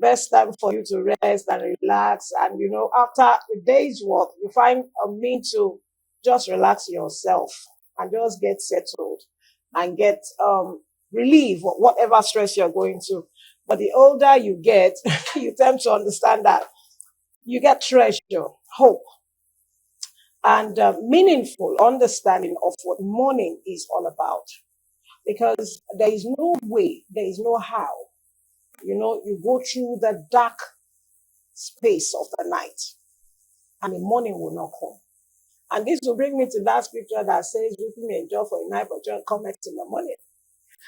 best time for you to rest and relax. And, after a day's work, you find a means to just relax yourself and just get settled and get relief of whatever stress you're going through. But the older you get, you tend to understand that you get treasure, hope, and meaningful understanding of what mourning is all about. Because there is no way, there is no how. You go through the dark space of the night and the morning will not come. And this will bring me to that scripture that says, weeping may endure for a night, but joy cometh in the morning.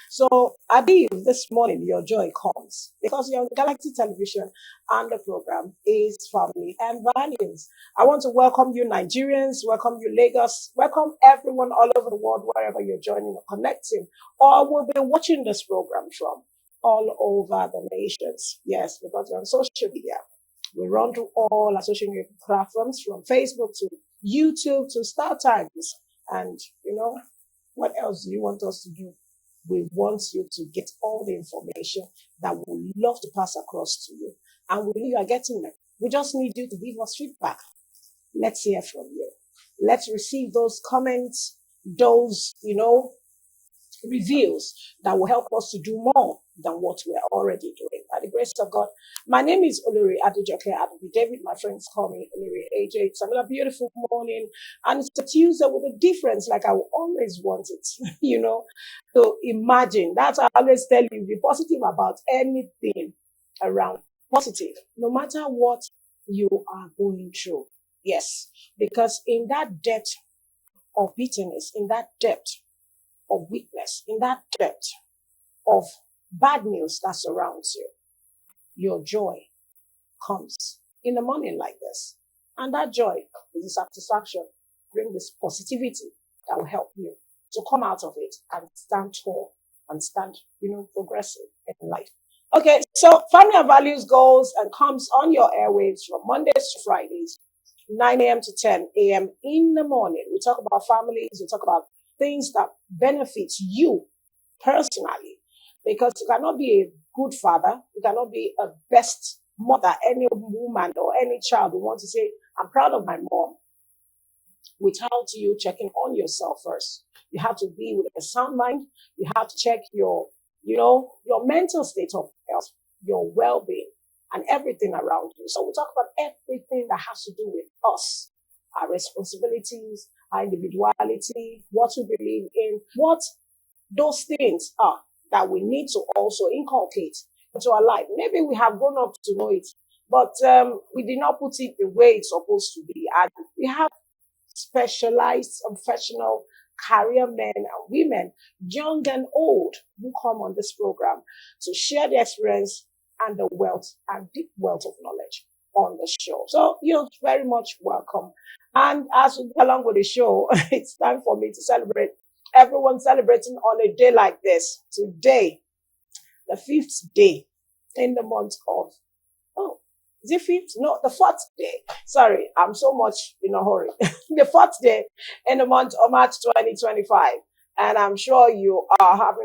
So I believe this morning your joy comes because you're on Galactic Television and the program is Family and Values. I want to welcome you Nigerians, welcome you Lagos, welcome everyone all over the world, wherever you're joining or connecting or will be watching this program from all over the nations. Yes, because we're on social media. We run through all our social media platforms from Facebook to YouTube to Star Times. And what else do you want us to do? We want you to get all the information that we would love to pass across to you. And we are getting it. We just need you to give us feedback. Let's hear from you. Let's receive those comments, those, reviews that will help us to do more than what we're already doing. By the grace of God, my name is Olori Adejoke Adebi David. My friends call me Olori AJ. It's another beautiful morning, and it's a Tuesday with a difference, like I will always want it, So imagine, that's I always tell you, be positive about anything around. Positive, no matter what you are going through. Yes, because in that depth of bitterness, in that depth of weakness, in that depth of bad news that surrounds you, your joy comes in the morning like this. And that joy is the satisfaction, bring this positivity that will help you to come out of it and stand tall and stand, progressive in life. Okay, so Family and Values goes and comes on your airwaves from Mondays to Fridays, 9 a.m. to 10 a.m. in the morning. We talk about families, we talk about things that benefits you personally, because you cannot be a good father, you cannot be a best mother, any woman or any child who wants to say, I'm proud of my mom, without you checking on yourself first. You have to be with a sound mind. You have to check your mental state of health, your well-being, and everything around you. So we talk about everything that has to do with us, our responsibilities, our individuality, what we believe in, what those things are that we need to also inculcate into our life. Maybe we have grown up to know it, but we did not put it the way it's supposed to be. And we have specialized professional career men and women, young and old, who come on this program to share their experience and the wealth and deep wealth of knowledge on the show. So you're very much welcome. And as we go along with the show, it's time for me to celebrate. Everyone celebrating on a day like this. Today, the 5th day in the month of, is it 5th? No, the 4th day. Sorry, I'm so much in a hurry. The 4th day in the month of March 2025. And I'm sure you are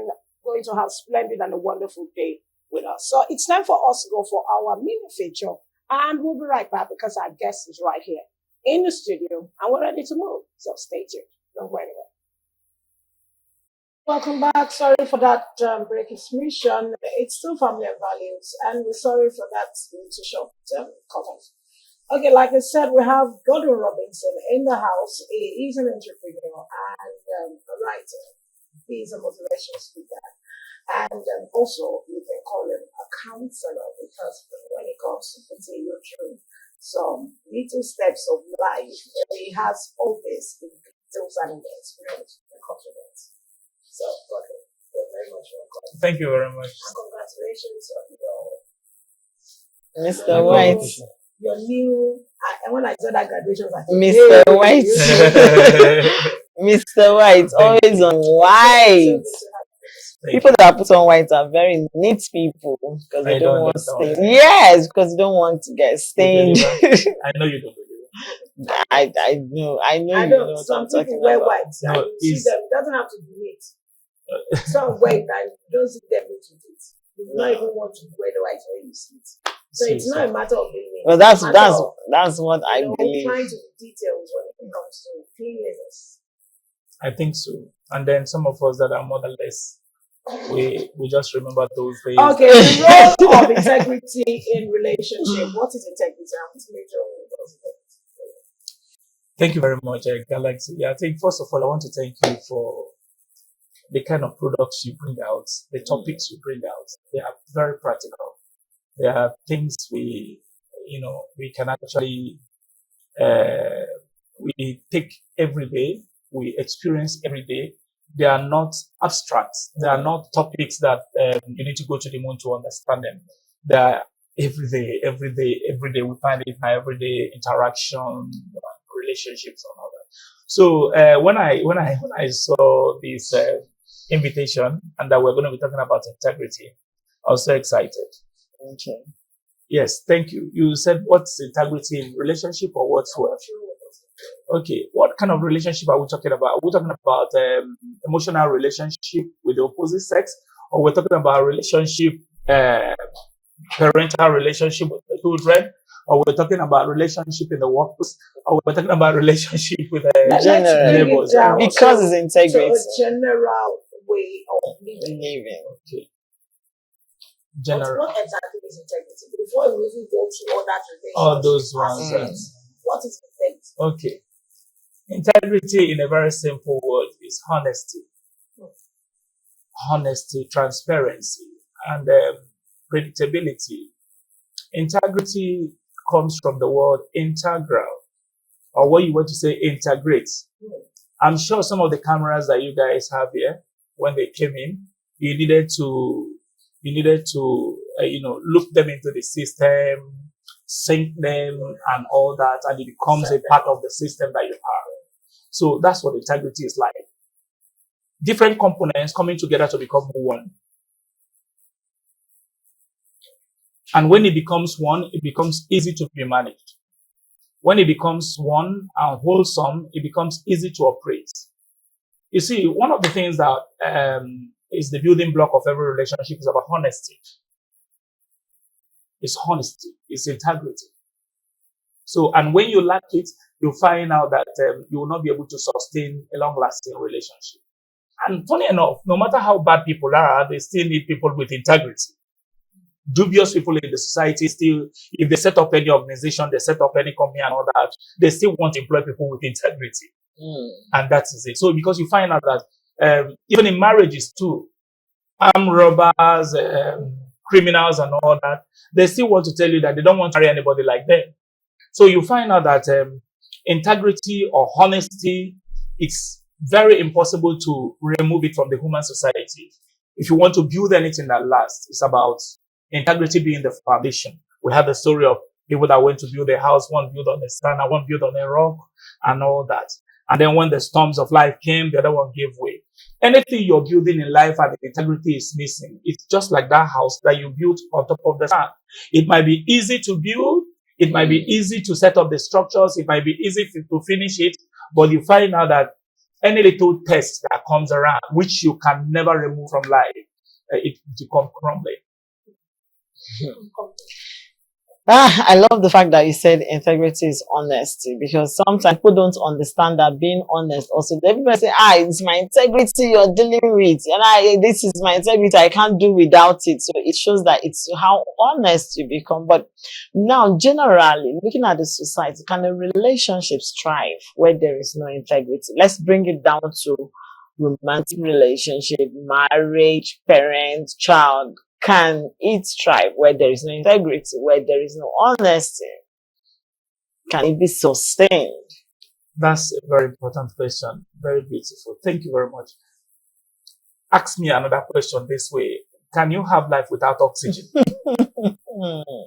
going to have splendid and a wonderful day with us. So it's time for us to go for our mini feature. And we'll be right back because our guest is right here in the studio and we're ready to move. So stay tuned. Don't go anywhere. Welcome back. Sorry for that break transmission. It's still Family and Values, and we're sorry for that little short comment. Okay, like I said, we have Gordon Robinson in the house. He's an entrepreneur and a writer. He's a motivational speaker. And also, you can call him a counselor because when it comes to putting you through some little steps of life, he has all this in details and experience and confidence. So, Gordon, you're very much welcome. Thank you very much. And congratulations on Mr. White. Your new, and when I saw that graduation, I said, Mr. White. Mr. White, always on white. People that put on white are very neat people because they don't want stain. Yes, because they don't want to get stained. I know you don't believe it. I know. I know some people wear white. No, you see them, it doesn't have to be neat. Some wear that you don't see them into it. You don't even want to wear the white when you see it. So it's not a matter of being. Well, that's what I believe. Trying to be details when it comes to cleanliness. I think so. And then some of us that are motherless, we just remember those days. Okay, the role of integrity in relationship. What is integrity? Thank you very much, Galaxy. Yeah, I think first of all, I want to thank you for the kind of products you bring out, the topics you bring out. They are very practical. There are things we can actually, we take every day, we experience every day. They are not abstract. They are not topics that you need to go to the moon to understand them. They are every day. We find it in our everyday interaction, relationships, and all that. So when I saw this invitation and that we're going to be talking about integrity, I was so excited. Okay. Yes, thank you. You said what's integrity in relationship or what's what? Okay, what kind of relationship are we talking about? Are we talking about emotional relationship with the opposite sex, or we're talking about relationship, parental relationship with the children, or we're talking about relationship in the workplace, or we're talking about relationship with neighbors? Because it's integrity. So a general way of living. Okay. General. What exactly is integrity? Before we even go to all that relationships, all those ones. What is integrity? Okay. Integrity, in a very simple word, is honesty. Honesty, transparency, and predictability. Integrity comes from the word integral, or what you want to say, integrate. I'm sure some of the cameras that you guys have here, when they came in, you needed to look them into the system, sync them, and all that, and it becomes a part of the system that you have. So that's what integrity is like. Different components coming together to become one. And when it becomes one, it becomes easy to be managed. When it becomes one and wholesome, it becomes easy to operate. You see, one of the things that is the building block of every relationship is about honesty. It's honesty. It's integrity. So, and when you lack it, you find out that you will not be able to sustain a long-lasting relationship. And funny enough, no matter how bad people are, they still need people with integrity. Dubious people in the society still, if they set up any organization, they set up any company and all that, they still want to employ people with integrity. And that is it. So because you find out that even in marriages too, armed robbers, criminals and all that, they still want to tell you that they don't want to marry anybody like them. So you find out that integrity or honesty, it's very impossible to remove it from the human society. If you want to build anything that lasts, it's about integrity being the foundation. We have the story of people that went to build a house, one built on the sand and one built on a rock and all that. And then when the storms of life came, the other one gave way. Anything you're building in life and the integrity is missing, it's just like that house that you built on top of the sand. It might be easy to build. It might be easy to set up the structures. It might be easy to finish it. But you find out that any little test that comes around, which you can never remove from life, it becomes crumbling. I love the fact that you said integrity is honesty, because sometimes people don't understand that being honest also. Everybody say, it's my integrity you're dealing with, and this is my integrity, I can't do without it. So it shows that it's how honest you become. But now, generally, looking at the society, can the relationships thrive where there is no integrity? Let's bring it down to romantic relationship, marriage, parent, child. Can it thrive where there is no integrity, where there is no honesty? Can it be sustained? That's a very important question. Very beautiful. Thank you very much. Ask me another question this way. Can you have life without oxygen?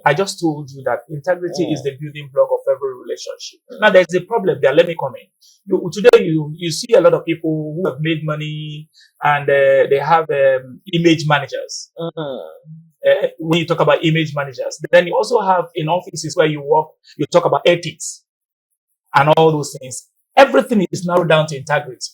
I just told you that integrity is the building block of every relationship. Now, there's a problem there. Let me come in. Today, you see a lot of people who have made money and they have image managers. When you talk about image managers, then you also have in offices where you work, you talk about ethics and all those things. Everything is narrowed down to integrity.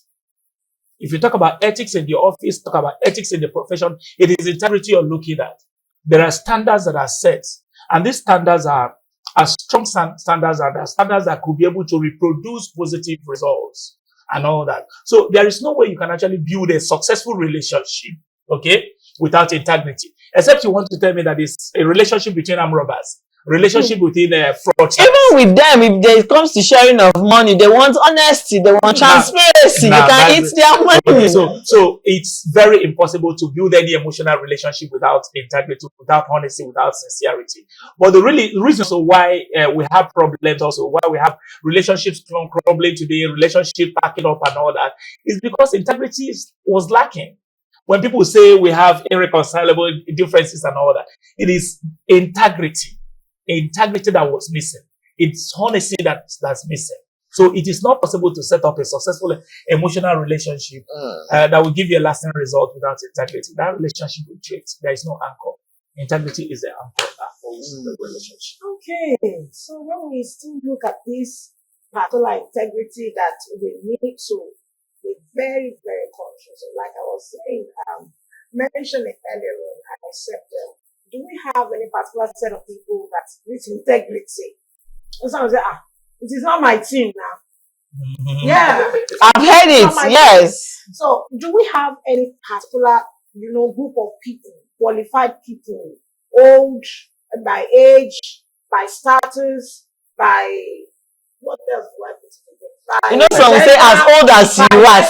If you talk about ethics in the office, talk about ethics in the profession, it is integrity you're looking at. There are standards that are set. And these standards are as strong standards are standards that could be able to reproduce positive results and all that. So there is no way you can actually build a successful relationship, okay, without integrity. Except you want to tell me that it's a relationship between armed robbers, relationship between fraudsters. Even with them, if it comes to sharing of money, they want honesty, they want transparency, they can eat their money. So it's very impossible to build any emotional relationship without integrity, without honesty, without sincerity. But the reason also why we have problems, also why we have relationships crumbling today, relationship packing up and all that, is because integrity was lacking. When people say we have irreconcilable differences and all that, it is integrity that was missing. It's honesty that's missing. So it is not possible to set up a successful emotional relationship that will give you a lasting result without integrity. That relationship will treat. There is no anchor. Integrity is the anchor that holds the relationship. Okay, so when we still look at this particular integrity that we need to be very, very conscious of, like I was saying, mentioned it earlier on, I said, do we have any particular set of people that with integrity? And someone say, it is not my team now. Mm-hmm. Yeah. I've heard it, yes. So do we have any particular, group of people, qualified people, old, by age, by status, by what else do I put together? Some will say as old as you are,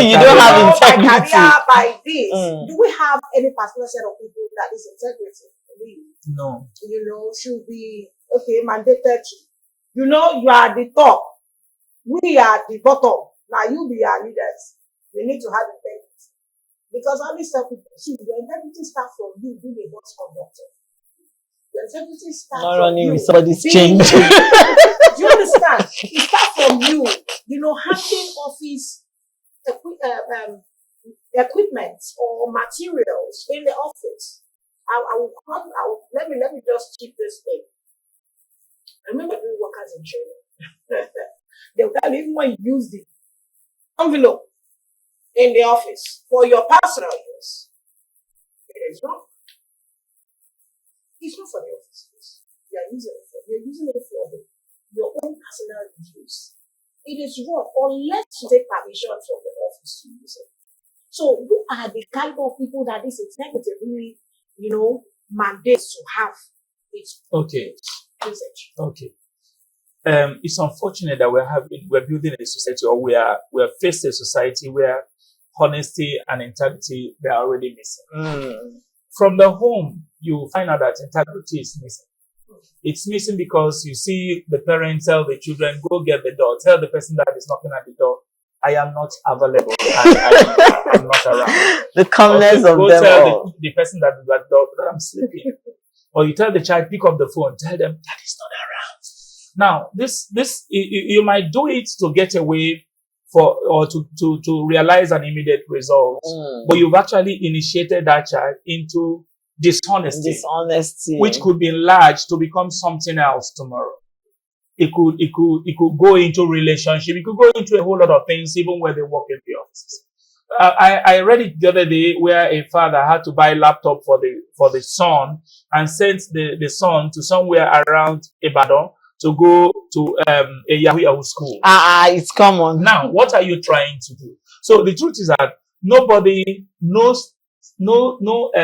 you don't have integrity. By career, by this. Do we have any particular set of people that is integrity? No. Should be, mandated to. You are the top. We are the bottom. Now you be our leaders. We need to have integrity. Because all these stuff, see, the integrity starts from you being a bus conductor. The integrity starts not from running you. with somebody's change. Do you understand? It starts from you, handling office equipment or materials in the office. Let me just keep this thing. I remember doing workers in training. They'll tell you even when you use the envelope in the office for your personal use, it is wrong. It's not for the office use. You're using it for your own personal use. It is wrong unless you take permission from the office to use it. So who are the caliber of people that this integrity really, mandates to have its usage? Okay. It's unfortunate that we're building a society, or we're faced a society where honesty and integrity, they're already missing. From the home, you find out that integrity is missing. It's missing because you see the parents tell the children, go get the door. Tell the person that is knocking at the door, I am not available. I'm not around. The calmness of go them tell all. the person that is at the door that I'm sleeping. Or you tell the child, pick up the phone. Tell them that is not around. Now, this you might do it to get away or to realize an immediate result, but you've actually initiated that child into dishonesty, which could be enlarged to become something else tomorrow. It could go into relationship. It could go into a whole lot of things, even where they work in the offices. I read it the other day where a father had to buy a laptop for the son and sent the son to somewhere around Ibadan to go to a Yahoo school. It's common. Now, what are you trying to do? So the truth is that nobody knows, no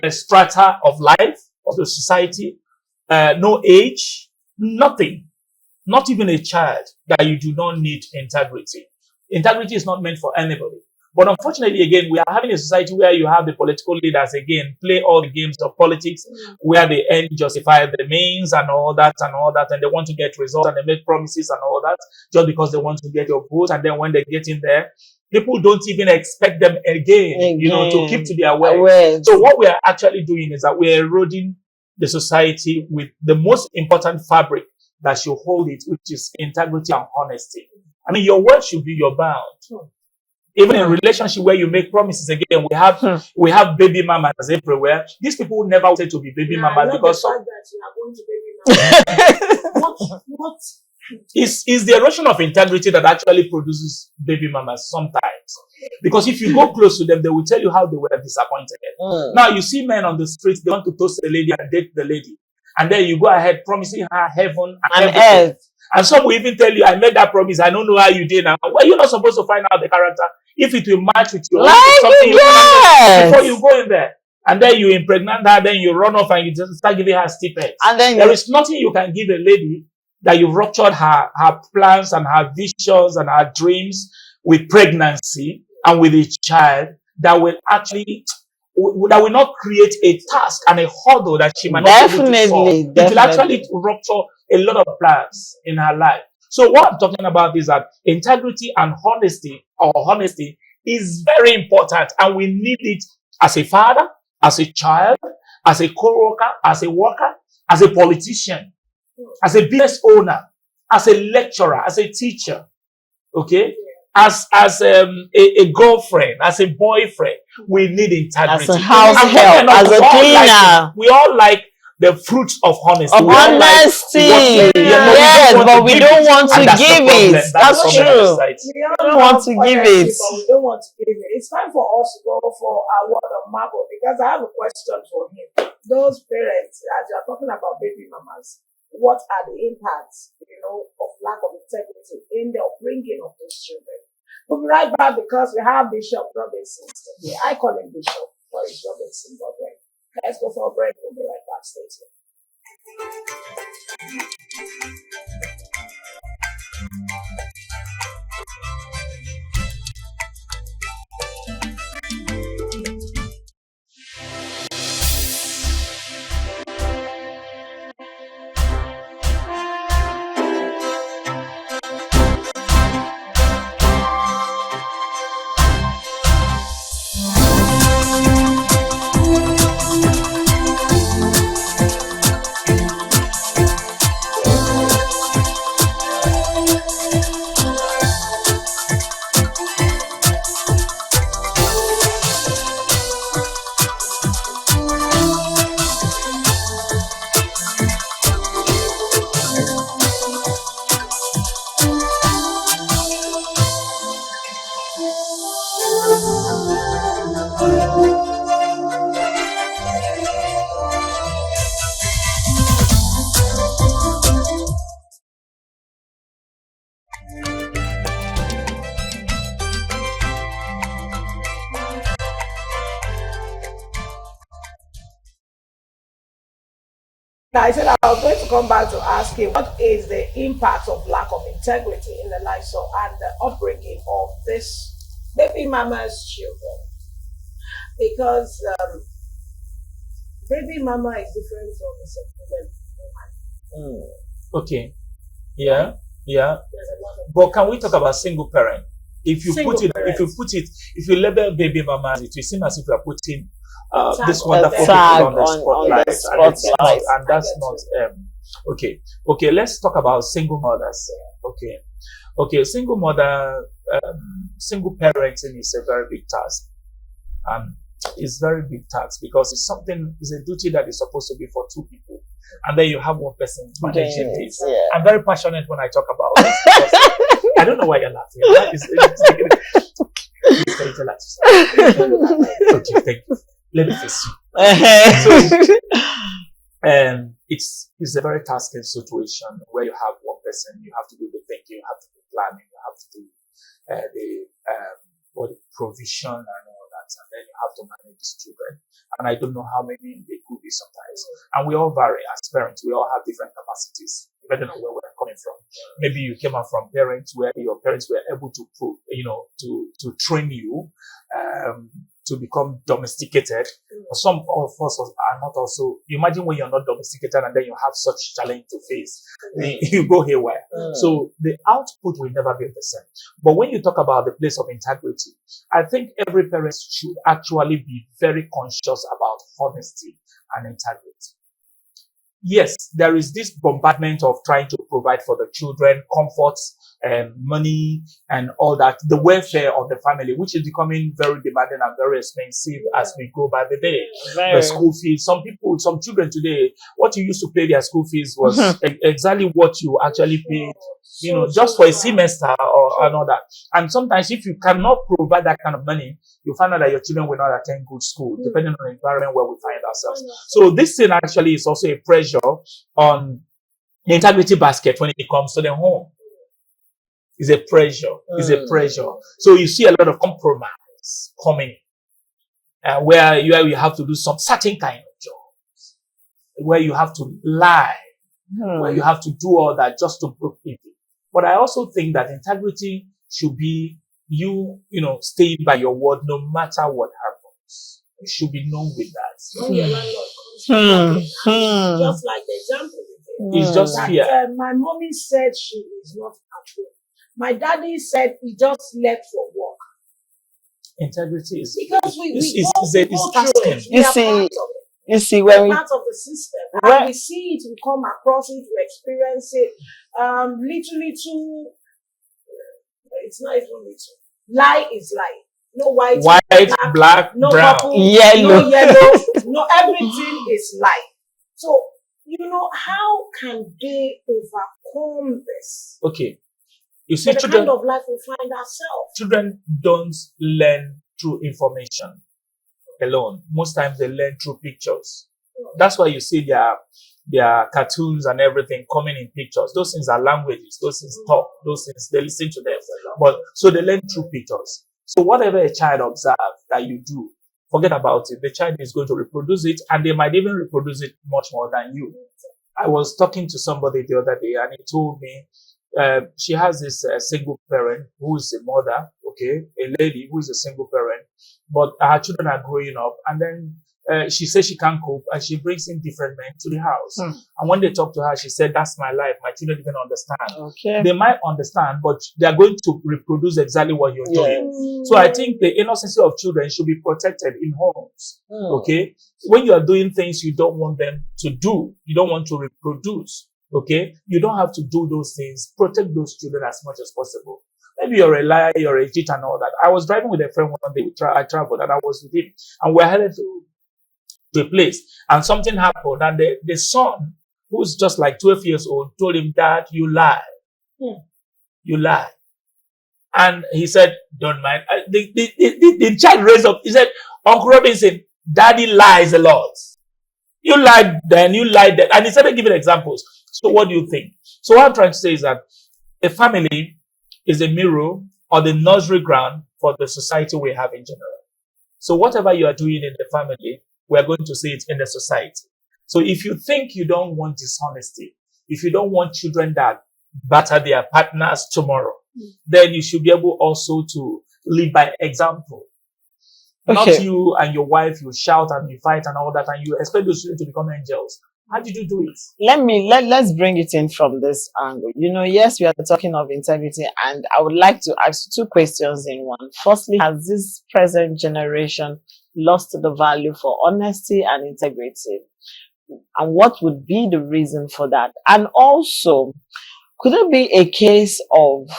strata of life, of the society, no age, nothing, not even a child, that you do not need integrity. Integrity is not meant for anybody. But unfortunately, again, we are having a society where you have the political leaders, again, play all the games of politics, where the end justify the means and all that, and they want to get results and they make promises and all that, just because they want to get your vote. And then when they get in there, people don't even expect them again. To keep to their word. So what we are actually doing is that we're eroding the society with the most important fabric that should hold it, which is integrity and honesty. I mean, your word should be your bound. Even in a relationship where you make promises, again, we have baby mamas everywhere. These people never wanted to be baby mamas because that you are going to baby mamas. what? It's the erosion of integrity that actually produces baby mamas sometimes. Because if you go close to them, they will tell you how they were disappointed. Now you see men on the streets, they want to toast the lady and date the lady. And then you go ahead promising her heaven and And everything. earth. And some will even tell you, I made that promise. I don't know how you did now. Well, you're not supposed to find out the character if it will match with your Like something you yes. before you go in there. And then you impregnate her, then you run off and you just start giving her stipends. And then There is nothing you can give a lady that you've ruptured her plans and her visions and her dreams with pregnancy and with a child that will actually that will not create a task and a hurdle that she might not be able to solve. Definitely, It will actually definitely. rupture a lot of plans in her life. So what I'm talking about is that integrity and honesty is very important, and we need it as a father, as a child, as a co-worker, as a worker, as a politician, as a business owner, as a lecturer, as a teacher, okay? As a girlfriend, as a boyfriend, we need integrity. As a house And help, as a cleaner. we all like the fruits of honesty. Of We all like honesty. what we- Yes, but we don't want to and that's the give problem. it. the That's problem in true. society. We all don't want love to give honesty, it. but we don't want to give it. It's time for us to go for our word of marble, because I have a question for him. Those parents, as you're talking about baby mamas, what are the impacts, of lack of integrity in the upbringing of those children? We'll be right back because we have Bishop Robinson today. I call him Bishop, but it's Robinson. But let's go for a break. We'll be right back. Stay tuned. I said I was going to come back to ask him what is the impact of lack of integrity in the lives of and the upbringing of this baby mama's children, because baby mama is different from a second woman. Okay. Yeah. There's a lot of But can we talk about single parent? If you Single put it, parents. if you label baby mama, it will seem as if you are putting this Tag wonderful on people tag on the on spotlight, the and it's not, spotlight. and that's not okay. Okay, let's talk about single mothers. Okay, single mother, single parenting is a very big task, and it's very big task because it's a duty that is supposed to be for two people, and then you have one person managing Doing it, this. yeah. I'm very passionate when I talk about this because I don't know why you're laughing. Please, can you tell us? Okay, thank you. Let me face you. It's a very tasking situation where you have one person, you have to do the thinking, you have to do planning, you have to do the provision and all that, and then you have to manage these children. And I don't know how many they could be sometimes. And we all vary as parents. We all have different capacities, depending on where we're coming from. Maybe you came out from parents where your parents were able to to train you to become domesticated. Some of us are not also. Imagine when you're not domesticated and then you have such challenge to face, you go haywire. So the output will never be the same. But when you talk about the place of integrity, I think every parent should actually be very conscious about honesty and integrity. Yes, there is this bombardment of trying to provide for the children comforts and money and all that, the welfare of the family, which is becoming very demanding and very expensive as we go by the day. The school fees, some children today, what you used to pay their school fees was exactly what you actually paid, just for a semester or another. And sometimes if you cannot provide that kind of money, you find out that your children will not attend good school, depending on the environment where we find ourselves. So this thing actually is also a pressure pressure on the integrity basket when it comes to the home. It's a pressure. It's a pressure. So you see a lot of compromise coming, where you have to do some certain kind of jobs, where you have to lie, where you have to do all that just to prove it. But I also think that integrity should be you staying by your word no matter what happens. You should be known with that. When your landlord comes to just like the example you gave. It's just fear. My mommy said she is not at home. My daddy said he just left for work. Integrity is because we it's tasking. You see, when we part of the system, and we see it, we come across it, we experience it. Little, it's not even little. Lie is lie. No white, black, no brown, purple, yellow. no yellow, no everything is lie. So how can they overcome this? Okay. You see, the kind of life we find ourselves. Children don't learn through information alone. Most times they learn through pictures. That's why you see their cartoons and everything coming in pictures. Those things are languages. Those things talk. Those things, they listen to them. But so they learn through pictures. So whatever a child observes that you do, forget about it. The child is going to reproduce it, and they might even reproduce it much more than you. I was talking to somebody the other day, and he told me she has this single parent who is a mother, okay, a lady who is a single parent, but her children are growing up, and then she says she can't cope, and she brings in different men to the house. And when they talk to her, she said, "That's my life. My children didn't understand." Okay. They might understand, but they are going to reproduce exactly what you're doing. So I think the innocence of children should be protected in homes. Okay. When you are doing things you don't want them to do, you don't want to reproduce. Okay. You don't have to do those things. Protect those children as much as possible. Maybe you're a liar, you're a cheat and all that. I was driving with a friend one day. I traveled and I was with him, and we're headed to a place, and something happened, and the son, who's just like 12 years old, told him, "Dad, you lie. You lie." And he said, "Don't mind." The child raised up. He said, "Uncle Robinson, Daddy lies a lot. You lied then, you lied then." And he started giving examples. So what do you think? So what I'm trying to say is that a family is a mirror or the nursery ground for the society we have in general. So whatever you are doing in the family, we are going to see it in the society. So if you think you don't want dishonesty, if you don't want children that batter their partners tomorrow, then you should be able also to live by example. Okay. Not you and your wife, you shout and you fight and all that, and you expect those children to become angels. How did you do it? Let's bring it in from this angle. Yes, we are talking of integrity, and I would like to ask 2 questions in one. Firstly, has this present generation lost the value for honesty and integrity? And what would be the reason for that? And also, could it be a case of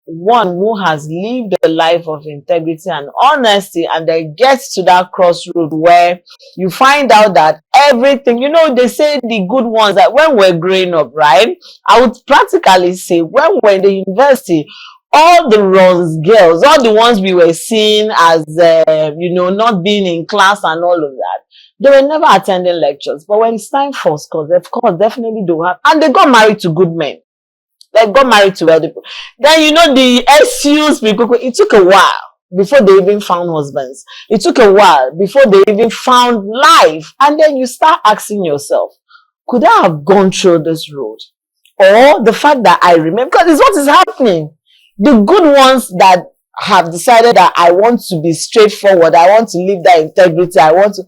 one who has lived a life of integrity and honesty, and then gets to that crossroad where you find out that everything, they say the good ones, that when we're growing up, right? I would practically say when we're in the university, all the runs girls, all the ones we were seeing as, not being in class and all of that, they were never attending lectures. But when it's time for school, of course, definitely do have, and they got married to good men. They got married to wealthy people. Then, the SUs, it took a while before they even found husbands. It took a while before they even found life. And then you start asking yourself, could I have gone through this road? Or the fact that I remember, because it's what is happening. The good ones that have decided that I want to be straightforward, I want to live that integrity, I want to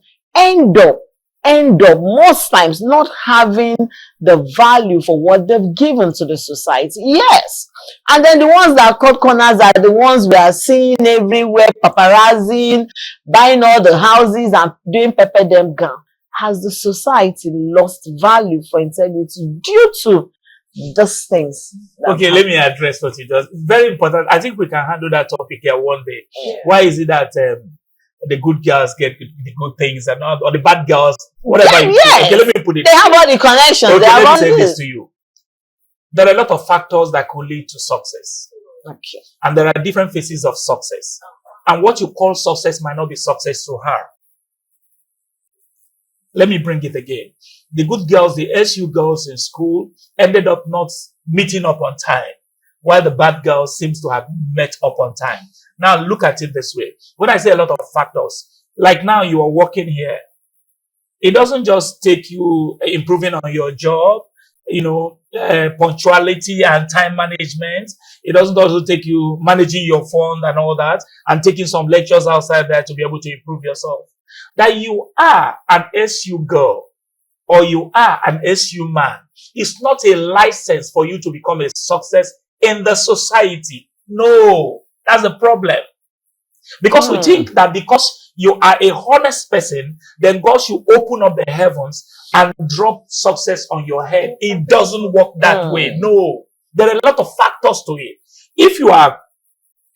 end up most times not having the value for what they've given to the society. Yes. And then the ones that cut corners are the ones we are seeing everywhere, paparazzi, buying all the houses and doing pepper them gun. Has the society lost value for integrity due to those things? Okay, let me address what you just. It's very important. I think we can handle that topic here one day. Yeah. Why is it that the good girls get the good things and not, or the bad girls, whatever? Yes. Okay, let me put it. They have all the connections. Okay, let me say this to you. There are a lot of factors that could lead to success. Okay. And there are different phases of success. And what you call success might not be success to her. Let me bring it again. the good girls, the SU girls in school, ended up not meeting up on time, while the bad girls seems to have met up on time. Now look at it this way. When I say a lot of factors, like now you are working here, it doesn't just take you improving on your job, punctuality and time management. It doesn't also take you managing your fund and all that and taking some lectures outside there to be able to improve yourself. That you are an SU girl or you are an SU man is not a license for you to become a success in the society. No, that's the problem. Because we think that because you are a honest person, then God should open up the heavens and drop success on your head. It doesn't work that way. No, there are a lot of factors to it. If you are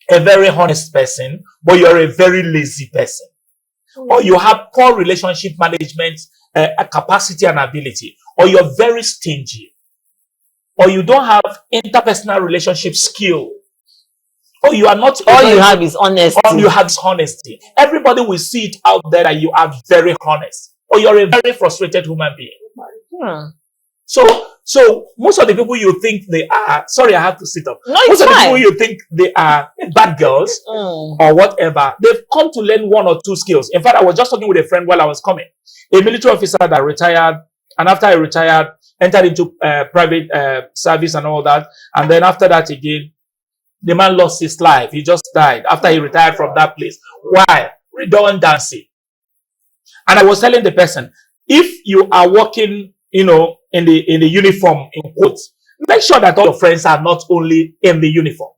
a very honest person, but you're a very lazy person, or you have poor relationship management capacity and ability, or you're very stingy, or you don't have interpersonal relationship skill, or you are not, all you have is honesty. All you have is honesty. Everybody will see it out there that you are very honest, or you're a very frustrated human being. So most of the people you think they are, sorry, I have to sit up. No, most of the fine. people you think they are bad girls or whatever, they've come to learn one or two skills. In fact, I was just talking with a friend while I was coming, a military officer that retired, and after he retired, entered into private service and all that, and then after that again, the man lost his life. He just died after he retired from that place. Why? Redundancy. And I was telling the person, if you are working, in the uniform, in quotes, make sure that all your friends are not only in the uniform.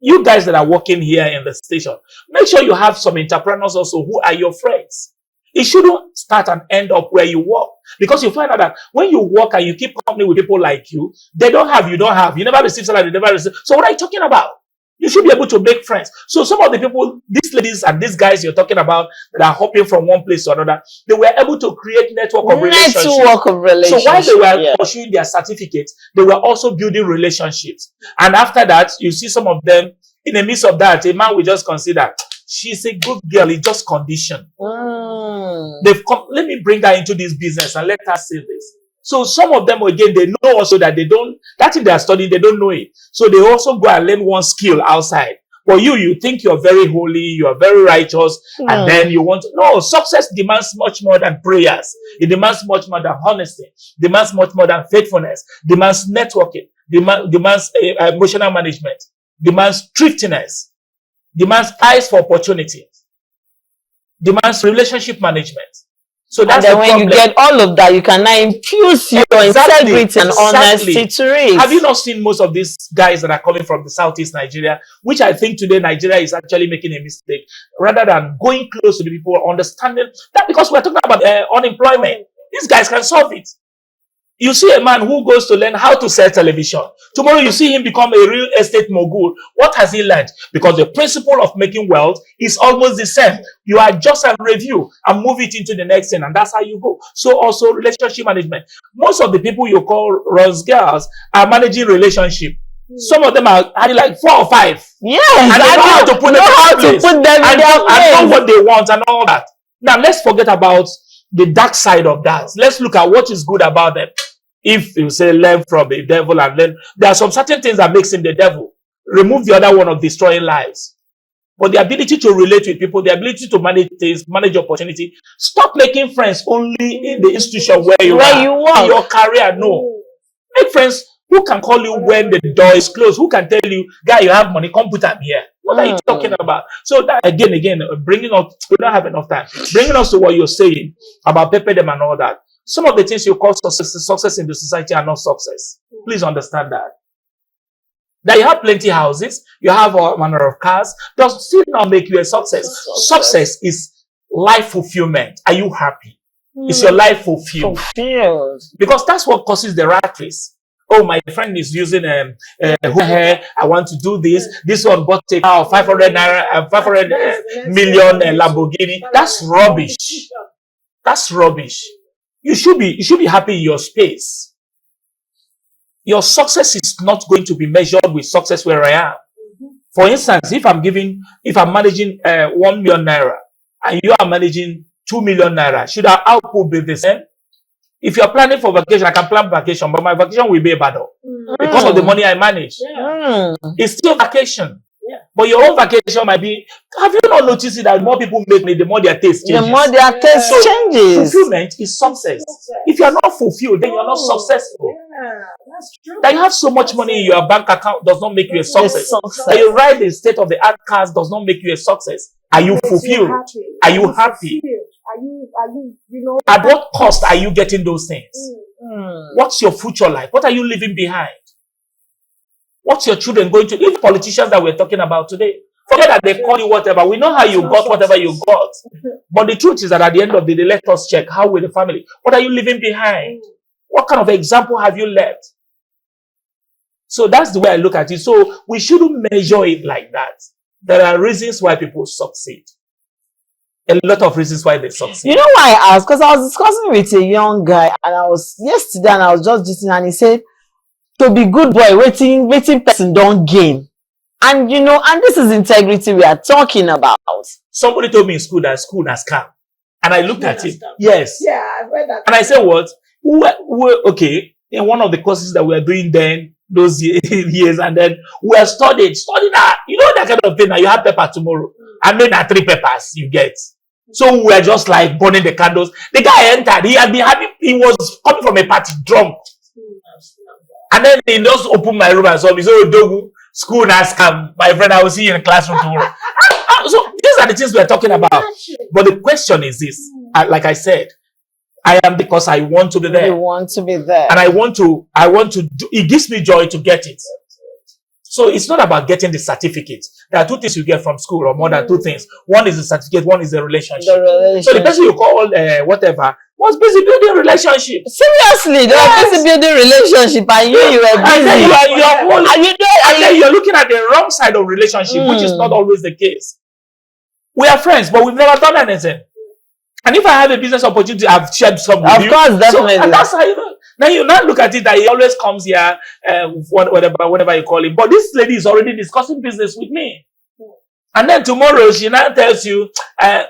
You guys that are working here in the station, make sure you have some entrepreneurs also who are your friends. It shouldn't start and end up where you work. Because you find out that when you work and you keep company with people like you, they don't have, you don't have. You never receive salary, they never receive. So what are you talking about? You should be able to make friends. So some of the people, these ladies and these guys you're talking about that are hopping from one place to another, they were able to create network of relationships. So while they were pursuing their certificates, they were also building relationships. And after that, you see some of them, in the midst of that, a man will just consider, she's a good girl, it's just condition. They've come, let me bring her into this business and let her say this. So some of them, again, they know also that they don't, that thing they are studying, they don't know it. So they also go and learn one skill outside. But you think you're very holy, you are very righteous, and then you want to, no, success demands much more than prayers. It demands much more than honesty, demands much more than faithfulness, demands networking, demands emotional management, demands thriftiness, demands eyes for opportunity, demands relationship management. So that's and then the when problem. you get all of that, you can now infuse your integrity and honesty to it. Have you not seen most of these guys that are coming from the Southeast Nigeria, which I think today Nigeria is actually making a mistake, rather than going close to the people, understanding that, because we're talking about unemployment. These guys can solve it. You see a man who goes to learn how to sell television. Tomorrow you see him become a real estate mogul. What has he learned? Because the principle of making wealth is almost the same. You adjust and review and move it into the next thing, and that's how you go. So also relationship management. Most of the people you call Rose girls are managing relationship. Some of them are having like 4 or 5. Yes, and they know how to put them in know what they want and all that. Now let's forget about the dark side of that. Let's look at what is good about them. If you say learn from the devil and learn, there are some certain things that makes him the devil. Remove the other one of destroying lives. But the ability to relate with people, the ability to manage things, manage opportunity. Stop making friends only in the institution where you are. In your career, no. Make friends who can call you when the door is closed. Who can tell you, guy, you have money, come put them here. What are you talking about? So that again, bringing us, we don't have enough time. Bringing us to what you're saying about Pepe them and all that. Some of the things you call success in the society are not success. Please understand that. That you have plenty of houses, you have all manner of cars, does still not make you a success. Success is life fulfillment. Are you happy? Is your life fulfilled? Because that's what causes the rat race. Oh, my friend is using hair. I want to do this. This one bought a car of 500 million Lamborghini. That's rubbish. That's rubbish. You should be happy in your space. Your success is not going to be measured with success where I am. For instance, if I'm managing 1 million naira and you are managing 2 million naira, should our output be the same? If you're planning for vacation, I can plan vacation, but my vacation will be a battle because of the money I manage. It's still vacation. But your own vacation might be. Have you not noticed it that more people make money, the more their taste changes? The more their taste changes. Fulfillment is success. If you are not fulfilled, then you are not successful. That's true. That you have so much money in your bank account does not make you a success. That you ride the state-of-the-art cars does not make you a success. Are you fulfilled? Are you happy? Are you, you know? At what cost are you getting those things? What's your future like? What are you leaving behind? What's your children going to? Even politicians that we're talking about today, forget that they call you whatever. We know how you got whatever you got. But the truth is that at the end of the day, let us check how with the family. What are you leaving behind? What kind of example have you left? So that's the way I look at it. So we shouldn't measure it like that. There are reasons why people succeed. A lot of reasons why they succeed. You know why I asked? Because I was discussing with a young guy, and I was just listening, and he said, to be good boy, waiting person don't gain. And you know, and this is integrity we are talking about. Somebody told me in school that school has scam. And I looked at it. Yes. Yeah, I've read that. And I said, what? Okay, in one of the courses that we were doing then, those years, and then we are studying that, you know, that kind of thing. Now you have paper tomorrow. And then at 3 papers you get. So we were just like burning the candles. The guy entered, he was coming from a party drunk. And then he just opened my room and saw me. So, Dogu, school has come. My friend, I will see you in the classroom tomorrow. So, these are the things we are talking about. But the question is this. Like I said, I am because I want to be there. You want to be there. And I want to do, it gives me joy to get it. So, it's not about getting the certificate. There are 2 things you get from school, or more than 2 things. One is the certificate, one is the relationship. So, the person you call whatever, was busy building relationship. Seriously, they were busy building relationship, and you were busy. And then you're looking at the wrong side of relationship, which is not always the case. We are friends, but we've never done anything. And if I have a business opportunity, I've shared some with you. Of course, definitely. So, and that's how you know. Now you not look at it that he always comes here, whatever you call him. But this lady is already discussing business with me. And then tomorrow she now tells you,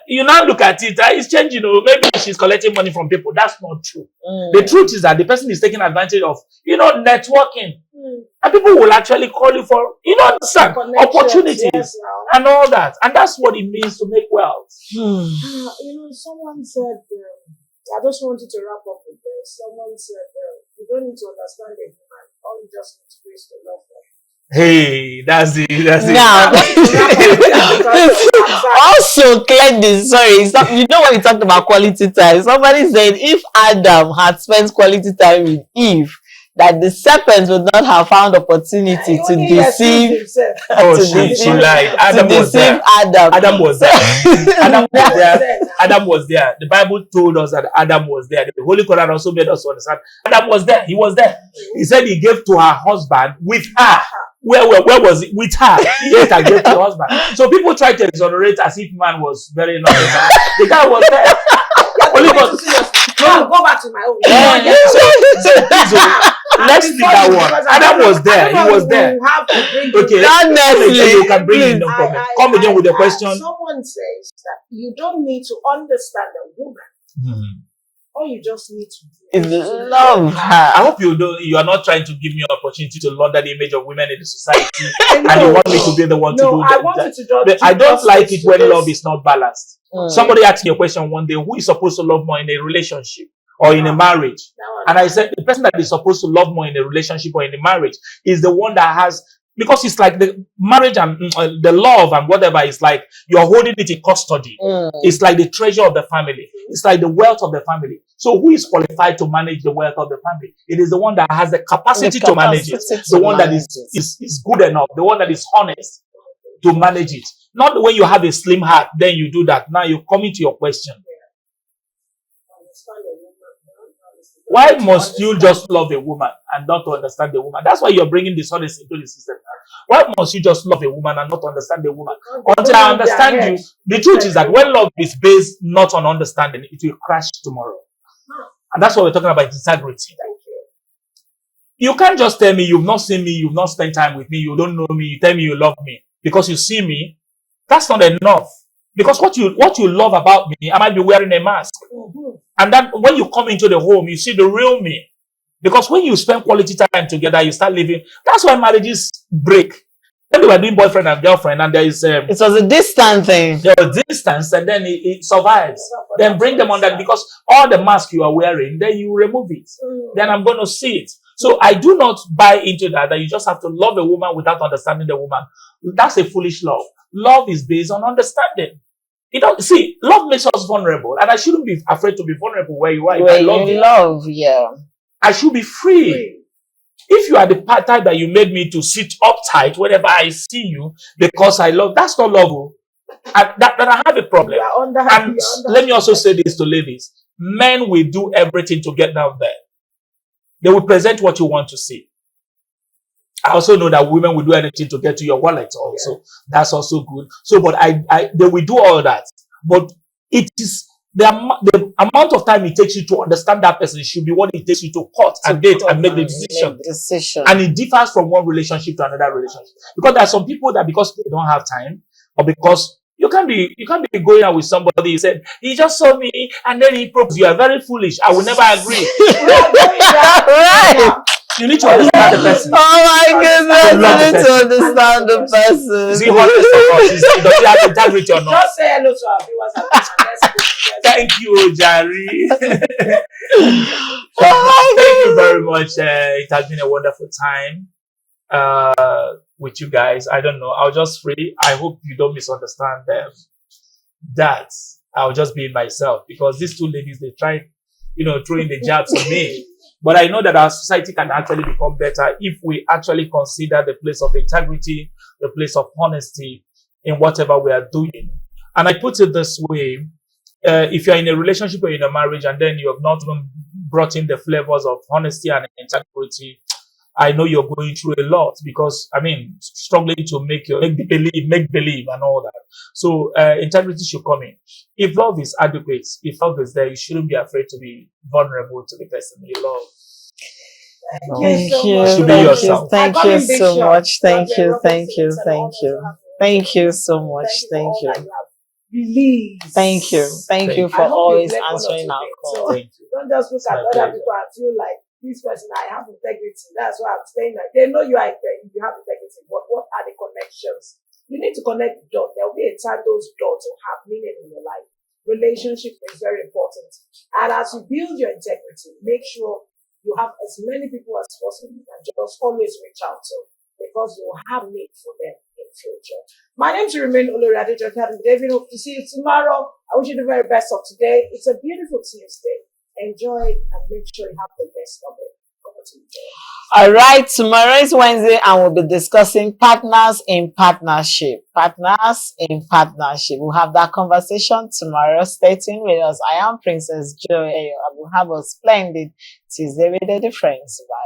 you now look at it, it's changing, maybe she's collecting money from people. That's not true. The truth is that the person is taking advantage of, networking. And people will actually call you for, opportunities and all that. And that's what it means to make wealth. Someone said, I just wanted to wrap up with this. Someone said, you don't need to understand it, man. All you just need to do is to love them. Hey, that's it. Now, also clear this. Sorry, you know when we talked about quality time, somebody said if Adam had spent quality time with Eve, that the serpent would not have found opportunity to deceive. She lied. Adam was there. Adam was there. Adam was there. The Bible told us that Adam was there. The Holy Quran also made us understand. Adam was there. He was there. He said he gave to her husband with her. Where was it? With her. He ate and gave to her husband. So people try to exonerate as if man was very knowledgeable. The guy was there. Go back to my own. Let's leave that one. Adam was there. He was there. Okay. You can bring in no problem. Come again with the question. Someone says that you don't need to understand a woman. All you just need to do is love her. I hope you are not trying to give me an opportunity to launder the image of women in the society. And you want me to be the one to do that. I don't like it when love is not balanced. Somebody asked me a question one day, who is supposed to love more in a relationship or in a marriage? And I said, the person that is supposed to love more in a relationship or in a marriage is the one that has, because it's like the marriage and the love and whatever is like you're holding it in custody. It's like the treasure of the family. It's like the wealth of the family. So who is qualified to manage the wealth of the family? It is the one that has the capacity to manage it. The one that is good enough. The one that is honest to manage it. Not when you have a slim heart, then you do that. Now you're coming to your question. Why must you just love a woman and not understand the woman? That's why you're bringing dishonesty into the system. Why must you just love a woman and not understand the woman? Until I understand you, the truth is that when love is based not on understanding, it will crash tomorrow. And that's what we're talking about, integrity. You can't just tell me you've not seen me, you've not spent time with me, you don't know me, you tell me you love me because you see me. That's not enough. Because what you love about me, I might be wearing a mask. And then when you come into the home, you see the real me. Because when you spend quality time together, you start living. That's why marriages break. When they were doing boyfriend and girlfriend, and there is it was a distant thing. There was distance, and then it survives. Then bring them on that, because all the mask you are wearing, then you remove it. Then I'm going to see it. So I do not buy into that you just have to love a woman without understanding the woman. That's a foolish love. Love is based on understanding. See, love makes us vulnerable, and I shouldn't be afraid to be vulnerable where you are. If Where I love you you, love, yeah. I should be free. If you are the type that you made me to sit uptight whenever I see you because I love, that's not love. That I have a problem. And let me also say this to ladies. Men will do everything to get down there. They will present what you want to see. I also know that women will do anything to get to your wallet also. Yeah. That's also good. So, but they will do all that. But it is the amount of time it takes you to understand that person should be what it takes you to cut and date and make the decision. And it differs from one relationship to another relationship. Because there are some people that because they don't have time, or because you can't be going out with somebody. He said, he just saw me and then he proposed. You are very foolish. I will never agree. Right. You need to understand the person. Oh my goodness, you need to understand the person. Is he honest or not? Does he have integrity or not? Just say hello to our viewers. Thank you, Jari. Thank you very much. It has been a wonderful time with you guys. I don't know. I'll just free. I hope you don't misunderstand them. That I'll just be myself, because these two ladies, they tried, throwing the jabs at me. But I know that our society can actually become better if we actually consider the place of integrity, the place of honesty in whatever we are doing. And I put it this way, if you're in a relationship or in a marriage and then you have not even brought in the flavors of honesty and integrity, I know you're going through a lot, because, struggling to make believe and all that. So integrity should come in. If love is adequate, if love is there, you shouldn't be afraid to be vulnerable to the person you love. Thank you. Should be yourself. Thank you so much. Thank you. Thank you. Thank you. Thank you so much. Thank you. Thank you. Thank you for always answering our call. Don't just look at other people and feel like, this person, I have integrity. That's why I'm saying that. They know you you have integrity, but what are the connections? You need to connect the dots. There will be a time those dots will have meaning in your life. Relationship is very important. And as you build your integrity, make sure you have as many people as possible and just always reach out to, because you will have need for them in future. My name is Remain Olori Adejoke David. Hope to see you tomorrow. I wish you the very best of today. It's a beautiful Tuesday. Enjoy and make sure you have the best of it. All right, tomorrow is Wednesday and we'll be discussing partners in partnership. Partners in partnership. We'll have that conversation tomorrow. Stay tuned with us. I am Princess Joy. I will have a splendid Tuesday with the difference. Bye.